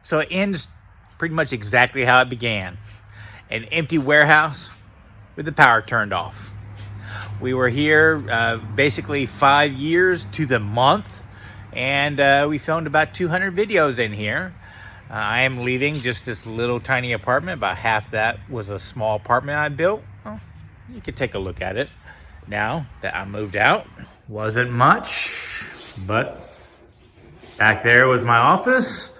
So it ends pretty much exactly how it began. An empty warehouse with the power turned off. We were here basically 5 years to the month, and we filmed about 200 videos in here. I am leaving just this little tiny apartment. About half that was a small apartment I built. Well, you could take a look at it now that I moved out. Wasn't much, but back there was my office.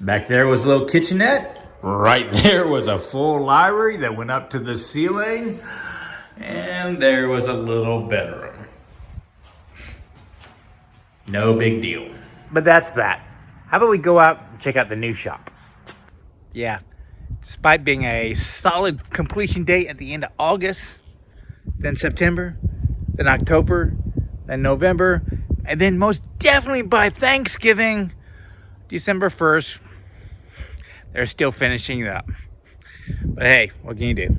Back there was a little kitchenette. Right there was a full library that went up to the ceiling. And there was a little bedroom. No big deal. But that's that. How about we go out and check out the new shop? Yeah, despite being a solid completion date at the end of August, then September, then October, then November, and then most definitely by Thanksgiving, December 1st, they're still finishing it up. But hey, what can you do?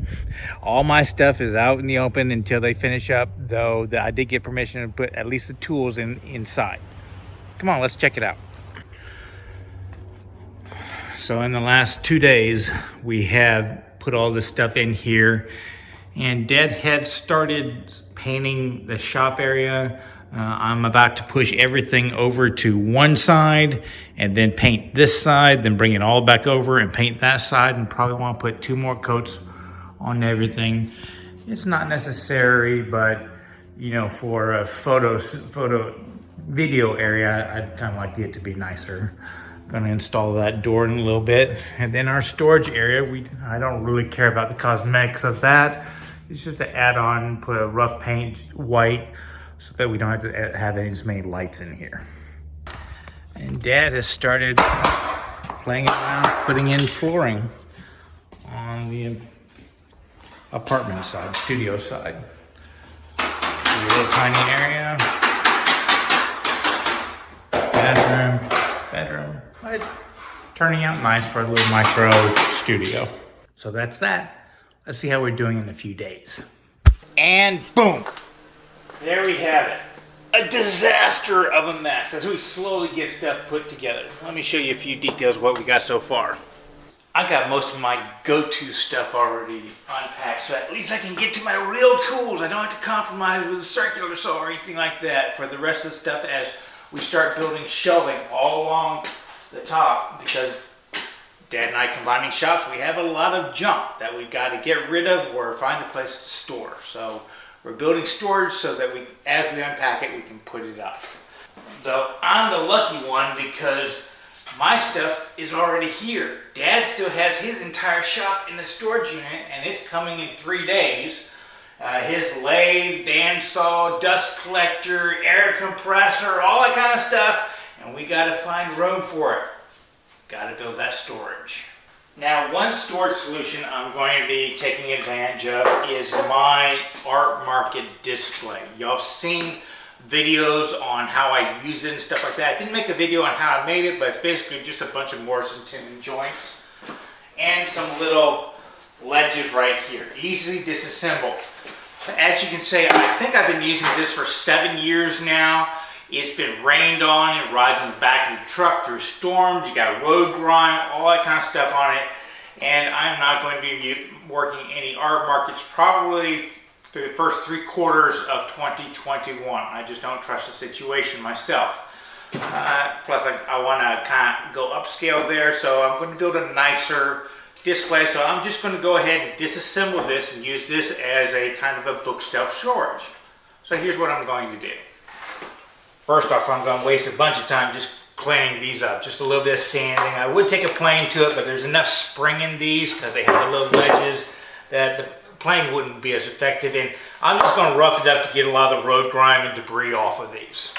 All my stuff is out in the open until they finish up, though I did get permission to put at least the tools inside. Come on, let's check it out. So in the last 2 days, we have put all this stuff in here, and Dad had started painting the shop area. I'm about to push everything over to one side and then paint this side, then bring it all back over and paint that side, and probably want to put 2 more coats on everything. It's not necessary, but you know, for a video area, I'd kind of like it to be nicer. Gonna install that door in a little bit. And then our storage area, I don't really care about the cosmetics of that. It's just to add on, put a rough paint white, so that we don't have to have as many lights in here. And Dad has started playing around, putting in flooring on the apartment side, studio side. A little tiny area. Bedroom. But turning out nice for a little micro studio. So that's that. Let's see how we're doing in a few days. And boom! There we have it. A disaster of a mess as we slowly get stuff put together. Let me show you a few details of what we got so far. I got most of my go-to stuff already unpacked, so at least I can get to my real tools. I don't have to compromise with a circular saw or anything like that for the rest of the stuff as we start building shelving all along the top, because Dad and I combining shops, we have a lot of junk that we've got to get rid of or find a place to store. So we're building storage so that as we unpack it, we can put it up. Though I'm the lucky one because my stuff is already here. Dad still has his entire shop in the storage unit, and it's coming in 3 days. His lathe, bandsaw, dust collector, air compressor, all that kind of stuff, and we got to find room for it. Got to build that storage. Now, one storage solution I'm going to be taking advantage of is my art market display. Y'all have seen videos on how I use it and stuff like that. I didn't make a video on how I made it, but it's basically just a bunch of Morrison tenon joints and some little ledges right here, easily disassembled. As you can see, I think I've been using this for 7 years now. It's been rained on, it rides in the back of the truck through storms, you got road grime, all that kind of stuff on it. And I'm not going to be working any art markets probably for the first 3 quarters of 2021. I just don't trust the situation myself. Plus I want to kind of go upscale there, so I'm going to build a nicer display. So I'm just going to go ahead and disassemble this and use this as a kind of a bookshelf storage. So here's what I'm going to do. First off, I'm going to waste a bunch of time just cleaning these up, just a little bit of sanding. I would take a plane to it, but there's enough spring in these because they have the little ledges that the plane wouldn't be as effective in. I'm just going to rough it up to get a lot of the road grime and debris off of these.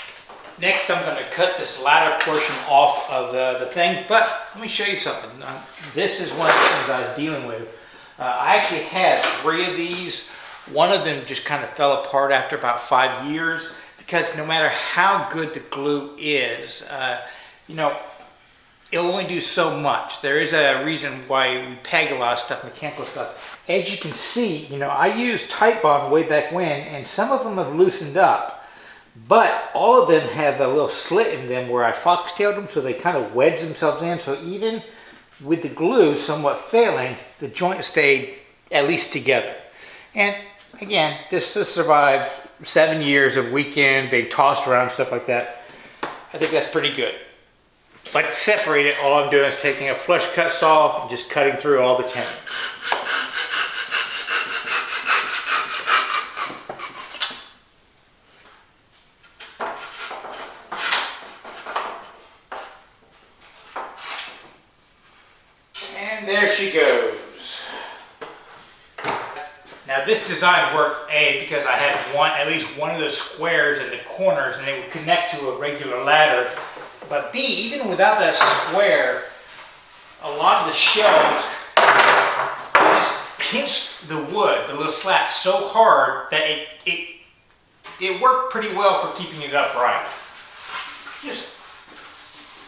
Next, I'm going to cut this latter portion off of the thing, but let me show you something. This is one of the things I was dealing with. I actually had 3 of these. One of them just kind of fell apart after about 5 years. Because no matter how good the glue is, you know, it'll only do so much. There is a reason why we peg a lot of stuff, mechanical stuff. As you can see, you know, I used Tite Bond way back when, and some of them have loosened up. But all of them have a little slit in them where I foxtailed them, so they kind of wedge themselves in. So even with the glue somewhat failing, the joint stayed at least together. And again, this has survived 7 years of weekend, being tossed around, stuff like that. I think that's pretty good. But to separate it, all I'm doing is taking a flush cut saw and just cutting through all the tenon. And there she goes. Now this design worked A, because I had at least one of those squares in the corners and they would connect to a regular ladder. But B, even without that square, a lot of the shelves just pinched the wood, the little slat, so hard that it worked pretty well for keeping it upright. Just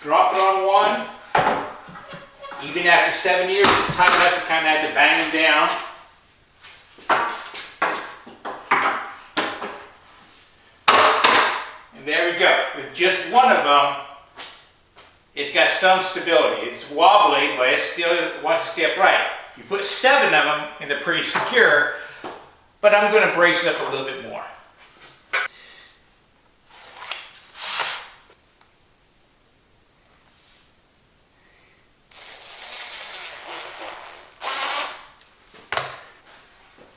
drop it on one. Even after 7 years, it's tight enough you kind of had to bang them down. And there we go. With just one of them, it's got some stability. It's wobbly, but it still wants to stay upright. You put 7 of them, and they're pretty secure, but I'm going to brace it up a little bit more.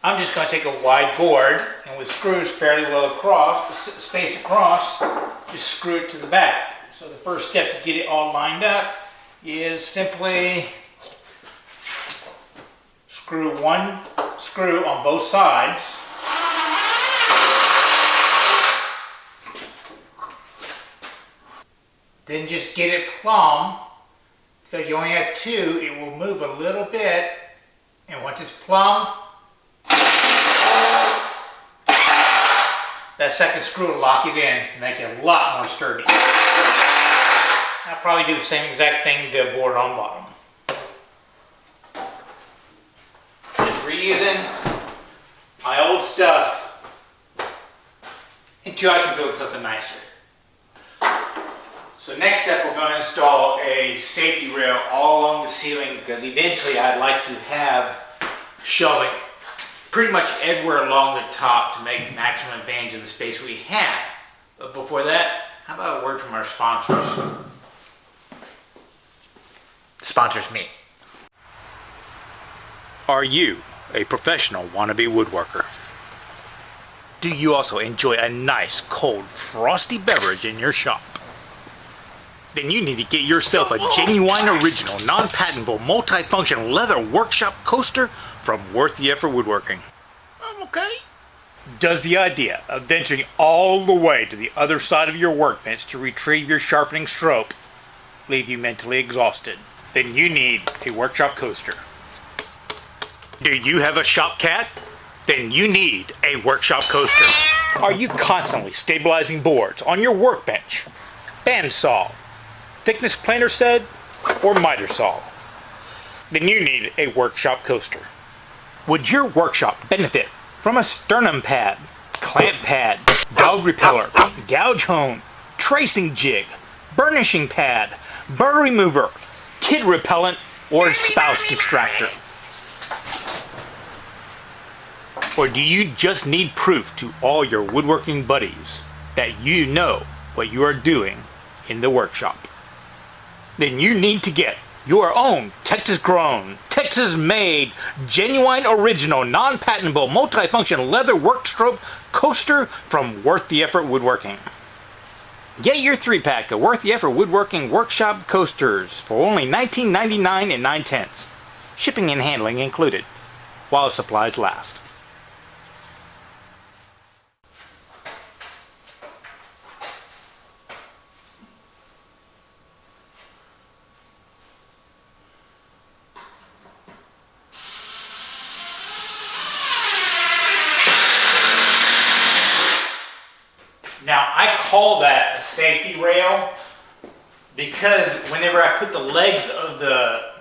I'm just going to take a wide board, and with screws fairly well spaced across, just screw it to the back. So the first step to get it all lined up is simply screw one screw on both sides. Then just get it plumb. Because you only have 2, it will move a little bit. And once it's plumb, that second screw will lock it in and make it a lot more sturdy. I'll probably do the same exact thing to the board on bottom. Just reusing my old stuff until I can build something nicer. So next up, we're going to install a safety rail all along the ceiling, because eventually I'd like to have shelving pretty much everywhere along the top to make maximum advantage of the space we have. But before that, how about a word from our sponsors? Sponsors me. Are you a professional wannabe woodworker? Do you also enjoy a nice, cold, frosty beverage in your shop? Then you need to get yourself a genuine, original, non-patentable, multi-function leather workshop coaster from Worth the Effort Woodworking. Okay. Does the idea of venturing all the way to the other side of your workbench to retrieve your sharpening stroke leave you mentally exhausted? Then you need a workshop coaster. Do you have a shop cat? Then you need a workshop coaster. Are you constantly stabilizing boards on your workbench? Bandsaw, thickness planer set, or miter saw? Then you need a workshop coaster. Would your workshop benefit from a sternum pad, clamp pad, dog repeller, gouge hone, tracing jig, burnishing pad, burr remover, kid repellent, or spouse distractor? Or do you just need proof to all your woodworking buddies that you know what you are doing in the workshop? Then you need to get your own Texas-grown, Texas-made, genuine, original, non-patentable, multi-function leather workstroke coaster from Worth the Effort Woodworking. Get your 3-pack of Worth the Effort Woodworking workshop coasters for only $19.99 and 9/10. Shipping and handling included, while supplies last. Now, I call that a safety rail because whenever I put the legs of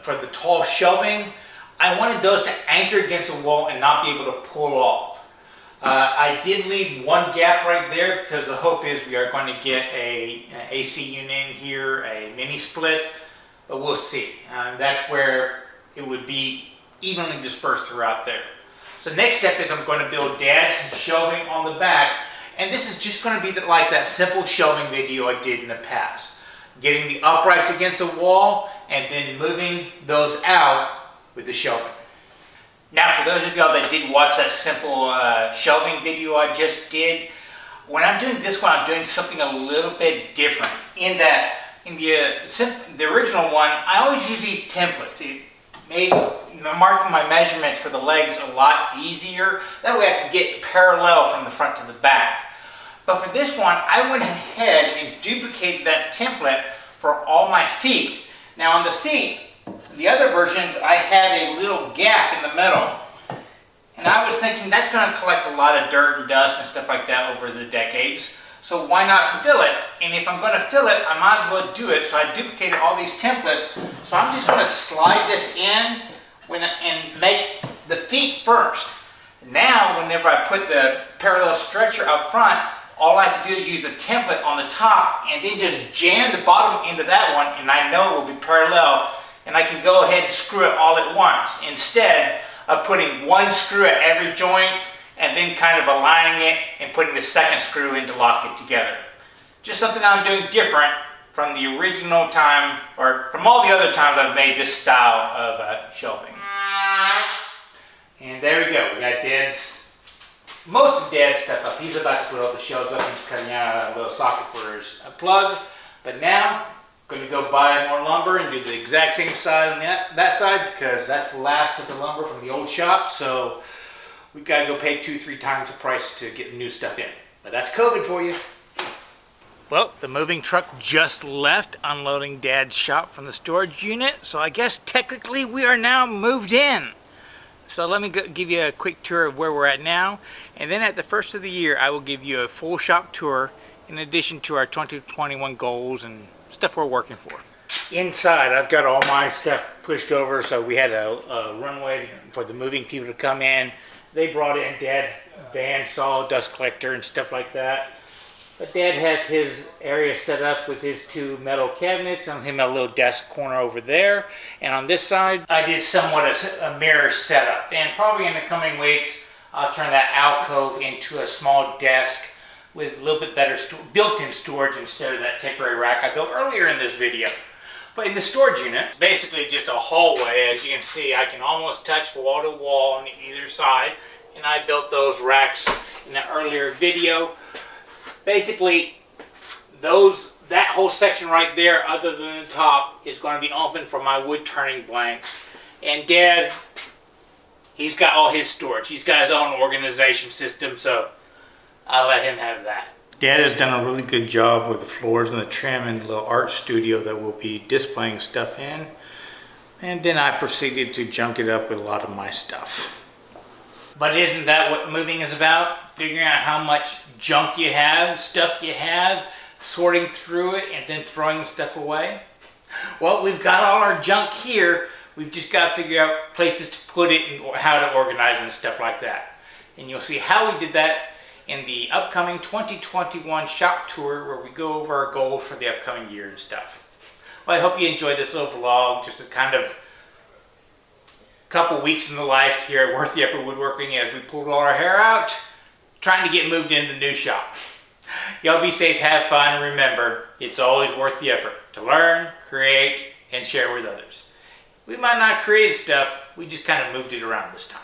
for the tall shelving, I wanted those to anchor against the wall and not be able to pull off. I did leave one gap right there because the hope is we are going to get an AC unit in here, a mini split. but we'll see. That's where it would be evenly dispersed throughout there. So next step is I'm going to build Dad's shelving on the back, and this is just going to be like that simple shelving video I did in the past. Getting the uprights against the wall and then moving those out with the shelving. Now for those of y'all that did watch that simple shelving video I just did, when I'm doing this one, I'm doing something a little bit different. In the original one, I always use these templates. It made marking my measurements for the legs a lot easier. That way I could get parallel from the front to the back. But for this one, I went ahead and duplicated that template for all my feet. Now on the feet, the other versions, I had a little gap in the middle. And I was thinking that's going to collect a lot of dirt and dust and stuff like that over the decades. So why not fill it? And if I'm going to fill it, I might as well do it. So I duplicated all these templates. So I'm just going to slide this in and make the feet first. Now, whenever I put the parallel stretcher up front, all I have to do is use a template on the top and then just jam the bottom into that one, and I know it will be parallel, and I can go ahead and screw it all at once instead of putting one screw at every joint and then kind of aligning it and putting the second screw in to lock it together. Just something I'm doing different from the original time, or from all the other times I've made this style of shelving. And there we go. We got most of Dad's stuff up. He's about to put all the shelves up. He's cutting out a little socket for his plug. But now, I'm going to go buy more lumber and do the exact same side on that side, because that's the last of the lumber from the old shop. So we've got to go pay 2-3 times the price to get new stuff in. But that's COVID for you. Well, the moving truck just left unloading Dad's shop from the storage unit. So I guess technically we are now moved in. So let me give you a quick tour of where we're at now. And then at the first of the year, I will give you a full shop tour in addition to our 2021 goals and stuff we're working for. Inside, I've got all my stuff pushed over. So we had a runway for the moving people to come in. They brought in Dad's van saw, dust collector, and stuff like that. But Dad has his area set up with his 2 metal cabinets, and him a little desk corner over there. And on this side, I did somewhat a mirror setup. And probably in the coming weeks, I'll turn that alcove into a small desk with a little bit better built-in storage instead of that temporary rack I built earlier in this video. But in the storage unit, it's basically just a hallway. As you can see, I can almost touch wall to wall on either side. And I built those racks in an earlier video. Basically, that whole section right there, other than the top, is going to be open for my wood turning blanks. And Dad, he's got all his storage. He's got his own organization system, so I'll let him have that. Dad has done a really good job with the floors and the trim and the little art studio that we'll be displaying stuff in. And then I proceeded to junk it up with a lot of my stuff. But isn't that what moving is about? Figuring out how much junk you have, stuff you have, sorting through it, and then throwing the stuff away? Well, we've got all our junk here. We've just got to figure out places to put it and how to organize it and stuff like that. And you'll see how we did that in the upcoming 2021 shop tour, where we go over our goals for the upcoming year and stuff. Well, I hope you enjoyed this little vlog, just a kind of couple weeks in the life here at Worth the Effort Woodworking as we pulled all our hair out, trying to get moved into the new shop. Y'all be safe, have fun, and remember, it's always worth the effort to learn, create, and share with others. We might not have created stuff, we just kind of moved it around this time.